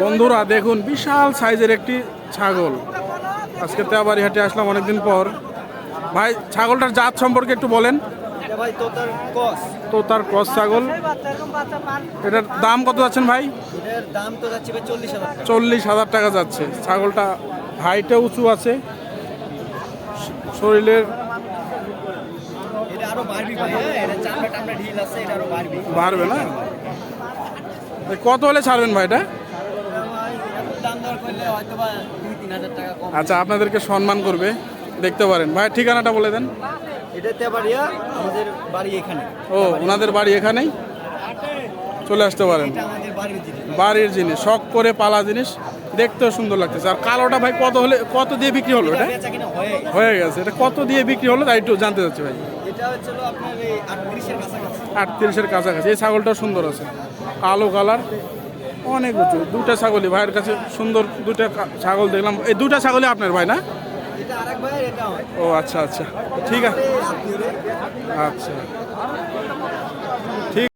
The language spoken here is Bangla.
বন্ধুরা দেখুন বিশাল সাইজের একটি ছাগল। আজকে তেওবাড়ি হাটে আসলাম অনেকদিন পর। ভাই ছাগলটার জাত সম্পর্কে একটু বলেন। ভাই তোতার ক্রস ছাগল। এটার দাম কত যাচ্ছেন ভাই? এটার দাম তো যাচ্ছে ভাই 40,000 টাকা। 40,000 টাকা যাচ্ছে। ছাগলটা হাইটে উঁচু আছে, শরীরের এটা আরো বাড়বি ভাই, এটা চামড়া টামড়া ঢিল আছে, এটা আরো বাড়বি। বাড়বে না? কত হলে ছাড়বেন ভাই এটা? ভাই এত দাম দর করলে হয়তো বা 2-3 হাজার টাকা কম। আচ্ছা, আপনাদেরকে সম্মান করবে, দেখতে পারেন। ভাই ঠিকানাটা বলে দেন। এটা তেওবাড়িয়া, আমাদের বাড়ি এখানে। ও, ওনাদের বাড়ি এখানেই, চলে আসতে পারেন। এটা আমাদের বাড়ির জিনিস। বাড়ির জিনিস, শখ করে পালা জিনিস, দেখতেও সুন্দর লাগতেছে। আর কালোটা ভাই কত হলে, কত দিয়ে বিক্রি হলো এটা? বেচা কিনা হয়ে গেছে। হয়ে গেছে। এটা কত দিয়ে বিক্রি হলো তাই একটু জানতে চাচ্ছি ভাই। এটা হচ্ছে আপনার এই 38-এর কাছাকাছি। 38-এর কাছাকাছি। এই ছাগলটাও সুন্দর আছে, কালো কালার, অনেক উঁচু। দুটা ছাগলই ভাইয়ের কাছে সুন্দর। দুটা ছাগল দেখলাম। এই দুটা ছাগলই আপনার ভাই না? এটা আরেক ভাই, এটা হয়। ও আচ্ছা আচ্ছা, ঠিক আছে। আত্মীয় রে। আচ্ছা, ঠিক।